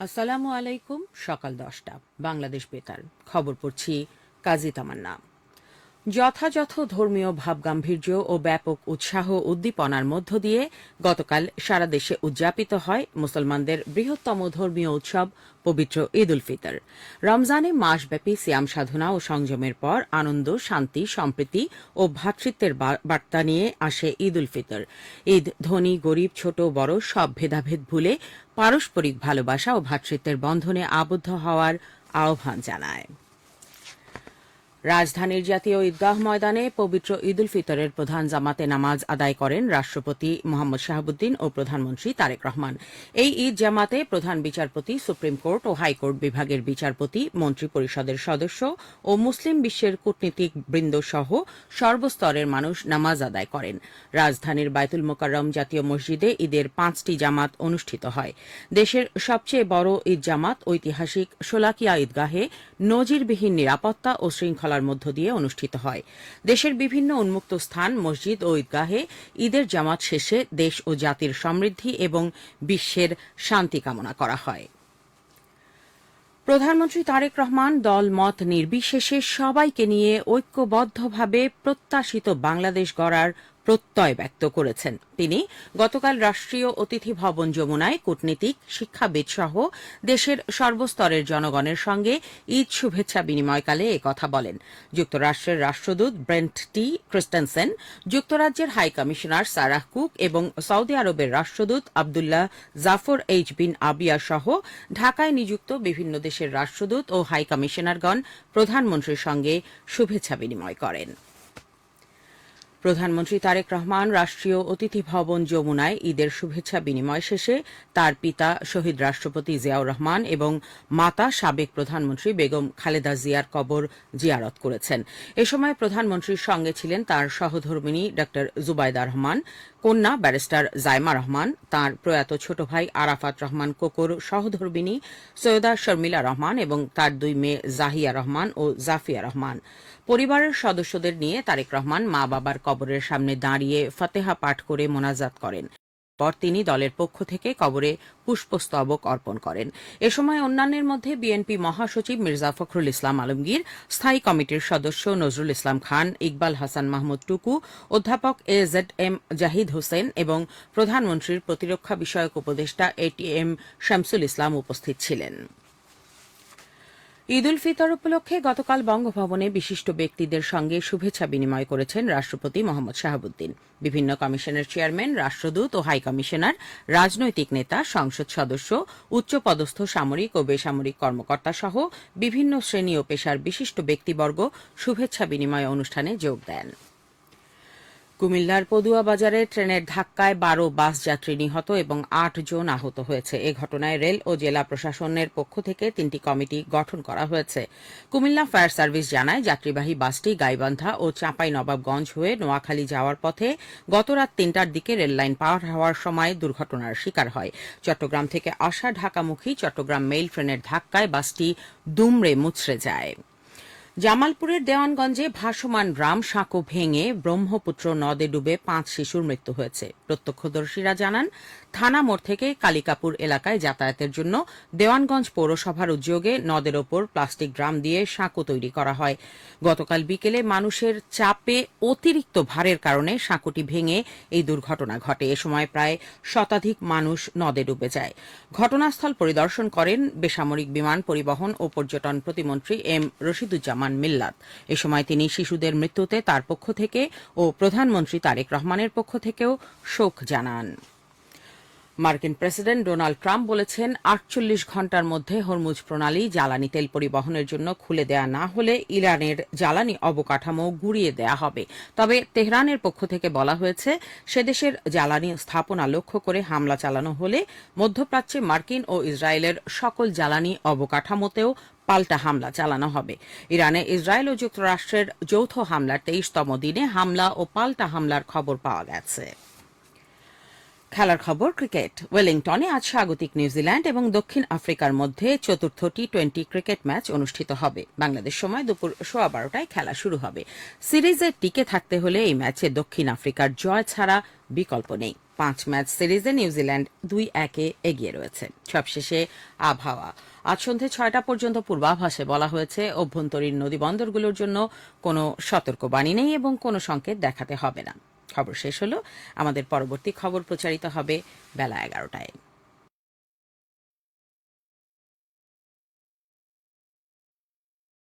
আসসালামু আলাইকুম। সকাল 10টা বাংলাদেশ বেতার খবর পড়ছি কাজী তামান্না। যথাযথ ধর্মীয় ভাবগাম্ভীর্য ও ব্যাপক উৎসাহ উদ্দীপনার মধ্য দিয়ে গতকাল সারা দেশে উদযাপিত হয় মুসলমানদের বৃহত্তম ধর্মীয় উৎসব পবিত্র ঈদ উল ফিতর। রমজানে মাসব্যাপী সিয়াম সাধনা ও সংযমের পর আনন্দ, শান্তি, সম্প্রীতি ও ভ্রাতৃত্বের বার্তা নিয়ে আসে ঈদ উল ফিতর। ঈদ ধনী, গরিব, ছোট বড় সব ভেদাভেদ ভুলে পারস্পরিক ভালোবাসা ও ভ্রাতৃত্বের বন্ধনে আবদ্ধ হওয়ার আহ্বান জানায়। রাজধানীর জাতীয় ঈদগাহ ময়দানে পবিত্র ঈদ উল ফিতরের প্রধান জামাতে নামাজ আদায় করেন রাষ্ট্রপতি মোহাম্মদ শাহাবুদ্দিন ও প্রধানমন্ত্রী তারেক রহমান। এই ঈদ জামাতে প্রধান বিচারপতি, সুপ্রিম কোর্ট ও হাইকোর্ট বিভাগের বিচারপতি, মন্ত্রী পরিষদের সদস্য ও মুসলিম বিশ্বের কূটনীতিক বৃন্দ সহ সর্বস্তরের মানুষ নামাজ আদায় করেন। রাজধানীর বায়তুল মোকাররম জাতীয় মসজিদে ঈদের 5টি জামাত অনুষ্ঠিত হয়। দেশের সবচেয়ে বড় ঈদ জামাত ঐতিহাসিক শোলাকিয়া ঈদগাহে নজিরবিহীন নিরাপত্তা ও শৃঙ্খলার মধ্য দিয়ে অনুষ্ঠিত হয়। দেশের বিভিন্ন উন্মুক্ত স্থান, মসজিদ ও ঈদগাহে ঈদের জামাত শেষে দেশ ও জাতির সমৃদ্ধি এবং বিশ্বের শান্তি কামনা করা হয়। প্রধানমন্ত্রী তারেক রহমান দল মত নির্বিশেষে সবাইকে নিয়ে ঐক্যবদ্ধভাবে প্রত্যাশিত বাংলাদেশ গড়ার প্রত্যয় ব্যক্ত করেছেন। তিনি গতকাল রাষ্ট্রীয় অতিথি ভবন যমুনায় কূটনীতিক, শিক্ষাবিদ সহ দেশের সর্বস্তরের জনগণের সঙ্গে ঈদ শুভেচ্ছা বিনিময়কালে একথা বলেন। যুক্তরাষ্ট্রের রাষ্ট্রদূত ব্রেন্ট টি ক্রিস্টেনসেন, যুক্তরাজ্যের হাই কমিশনার সারাহ কুক এবং সৌদি আরবের রাষ্ট্রদূত আবদুল্লাহ জাফর এইচ বিন আবিয়া সহ ঢাকায় নিযুক্ত বিভিন্ন দেশের রাষ্ট্রদূত ও হাই কমিশনারগণ প্রধানমন্ত্রীর সঙ্গে শুভেচ্ছা বিনিময় করেন। প্রধানমন্ত্রী তারেক রহমান রাষ্ট্রীয় অতিথি ভবন যমুনায় ঈদের শুভেচ্ছা বিনিময় শেষে তার পিতা শহীদ রাষ্ট্রপতি জিয়াউর রহমান এবং মাতা সাবেক প্রধানমন্ত্রী বেগম খালেদা জিয়ার কবর জিয়ারত করেছেন। এ সময় প্রধানমন্ত্রীর সঙ্গে ছিলেন তাঁর সহধর্মিণী ডা জুবাইদা রহমান, কন্যা ব্যারিস্টার জাইমা রহমান, তাঁর প্রয়াত ছোট ভাই আরাফাত রহমান কোকোর সহধর্মিণী সৈয়দা শর্মিলা রহমান এবং তার 2 মেয়ে জাহিয়া রহমান ও জাফিয়া রহমান। পরিবারের সদস্যদের নিয়ে তারেক রহমান মা বাবার কবরের সামনে দাঁড়িয়ে ফাতেহা পাঠ করে মোনাজাত করেন। পর তিনি দলের পক্ষ থেকে কবরে পুষ্পস্তবক অর্পণ করেন। এ সময় অন্যান্যের মধ্যে বিএনপি মহাসচিব মির্জা ফখরুল ইসলাম আলমগীর, স্থায়ী কমিটির সদস্য নজরুল ইসলাম খান, ইকবাল হাসান মাহমুদ টুকু, অধ্যাপক এজেডএম জাহিদ হোসেন এবং প্রধানমন্ত্রীর প্রতিরক্ষা বিষয়ক উপদেষ্টা এটিএম শামসুল ইসলাম উপস্থিত ছিলেন। ঈদ উল ফিতর উপলক্ষে গতকাল বঙ্গভবনে বিশিষ্ট ব্যক্তিদের সঙ্গে শুভেচ্ছা বিনিময় করেছেন রাষ্ট্রপতি মোহাম্মদ শাহাবুদ্দিন। বিভিন্ন কমিশনের চেয়ারম্যান, রাষ্ট্রদূত ও হাই কমিশনার, রাজনৈতিক নেতা, সংসদ সদস্য, উচ্চপদস্থ সামরিক ও বেসামরিক কর্মকর্তা সহ বিভিন্ন শ্রেণী ও পেশার বিশিষ্ট ব্যক্তিবর্গ শুভেচ্ছা বিনিময় অনুষ্ঠানে যোগ দেন। কুমিল্লার পদুয়া বাজারে ট্রেনের ধাক্কায় 12 বাস যাত্রী নিহত এবং 8 জন আহত হয়েছে। এ ঘটনায় রেল ও জেলা প্রশাসনের পক্ষ থেকে 3টি কমিটি গঠন করা হয়েছে। কুমিল্লা ফায়ার সার্ভিস জানায়, যাত্রীবাহী বাসটি গাইবান্ধা ও চাঁপাইনবাবগঞ্জ হয়ে নোয়াখালী যাওয়ার পথে গতরাত 3টার দিকে রেললাইন পার হওয়ার সময় দুর্ঘটনার শিকার হয়। চট্টগ্রাম থেকে আসা ঢাকামুখী চট্টগ্রাম মেইল ট্রেনের ধাক্কায় বাসটি দুমড়ে মুচড়ে যায়। জামালপুরের দেওয়ানগঞ্জে ভাসমান রাম সাঁকো ভেঙে ব্রহ্মপুত্র নদে ডুবে 5 শিশুর মৃত্যু হয়েছে। প্রত্যক্ষদর্শীরা জানান, থানা মোড় থেকে কালিকাপুর এলাকায় যাতায়াতের জন্য দেওয়ানগঞ্জ পৌরসভার উদ্যোগে নদের ওপর প্লাস্টিক ড্রাম দিয়ে সাঁকো তৈরি করা হয়। গতকাল বিকেলে মানুষের চাপে অতিরিক্ত ভারের কারণে সাঁকোটি ভেঙে এই দুর্ঘটনা ঘটে। এ সময় প্রায় শতাধিক মানুষ নদে ডুবে যায়। ঘটনাস্থল পরিদর্শন করেন বেসামরিক বিমান পরিবহন ও পর্যটন প্রতিমন্ত্রী এম রশিদুজ্জামান মিল্লাত। এ সময় তিনি শিশুদের মৃত্যুতে তার পক্ষ থেকে ও প্রধানমন্ত্রী তারেক রহমানের পক্ষ থেকেও শোক জানান। মার্কিন প্রেসিডেন্ট ডোনাল্ড ট্রাম্প বলেছেন, 48 ঘণ্টার মধ্যে হরমুজ প্রণালী জ্বালানি তেল পরিবহনের জন্য খুলে দেয়া না হলে ইরানের জ্বালানি অবকাঠামো গুঁড়িয়ে দেয়া হবে। তবে তেহরানের পক্ষ থেকে বলা হয়েছে, সেদেশের জ্বালানি স্থাপনা লক্ষ্য করে হামলা চালানো হলে মধ্যপ্রাচ্যে মার্কিন ও ইসরায়েলের সকল জ্বালানি অবকাঠামোতেও পাল্টা হামলা চালানো হবে। ইরানে ইসরায়েল ও যুক্তরাষ্ট্রের যৌথ হামলার 23তম দিনে হামলা ও পাল্টা হামলার খবর পাওয়া গেছে। খেলার খবর, ক্রিকেট। ওয়েলিংটনে আজ স্বাগতিক নিউজিল্যান্ড এবং দক্ষিণ আফ্রিকার মধ্যে চতুর্থ টি-20 ক্রিকেট ম্যাচ অনুষ্ঠিত হবে। বাংলাদেশ সময় দুপুর 12:15টায় খেলা শুরু হবে। সিরিজে টিকে থাকতে হলে এই ম্যাচে দক্ষিণ আফ্রিকার জয় ছাড়া বিকল্প নেই। 5 ম্যাচ সিরিজে নিউজিল্যান্ড 2-1 এগিয়ে রয়েছে। সবশেষে আবহাওয়া। আজ সন্ধ্যে 6টা পর্যন্ত পূর্বাভাসে বলা হয়েছে অভ্যন্তরীণ নদীবন্দরগুলোর জন্য কোনো সতর্কবাণী নেই এবং কোনো সংকেত দেখাতে হবে না। খবর শেষ হলো। আমাদের পরবর্তী খবর প্রচারিত হবে বেলা 11টায়।